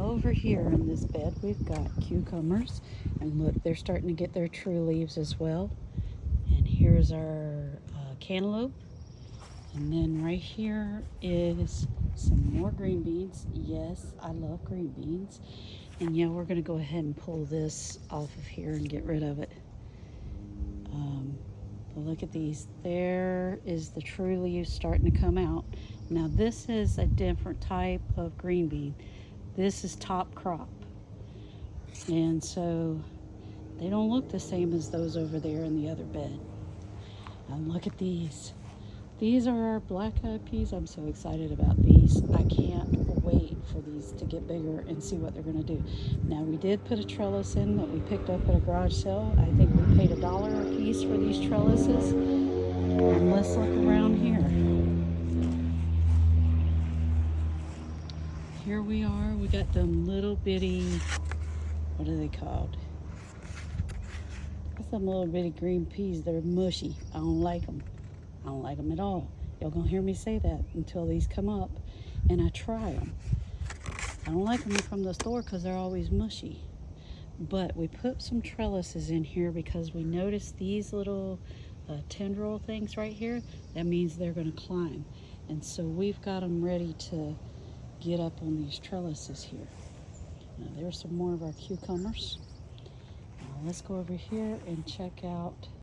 over here in this bed we've got cucumbers, and look, they're starting to get their true leaves as well. And here's our cantaloupe, and then right here is some more green beans. Yes, I love green beans. And yeah, we're going to go ahead and pull this off of here and get rid of it. But look at these. There is the true leaves starting to come out. Now this is a different type of green bean. This is top crop. And so they don't look the same as those over there in the other bed. And look at these. These are our black-eyed peas. I'm so excited about these. I can't wait for these to get bigger and see what they're going to do. Now, we did put a trellis in that we picked up at a garage sale. I think we paid $1 a piece for these trellises. And let's look around here. Here we are. We got them little bitty, what are they called? Some little bitty green peas. They're mushy. I don't like them. I don't like them at all. Y'all gonna hear me say that until these come up and I try them. I don't like them from the store because they're always mushy. But we put some trellises in here because we noticed these little tendril things right here. That means they're gonna climb. And so we've got them ready to get up on these trellises here. Now there's some more of our cucumbers. Now let's go over here and check out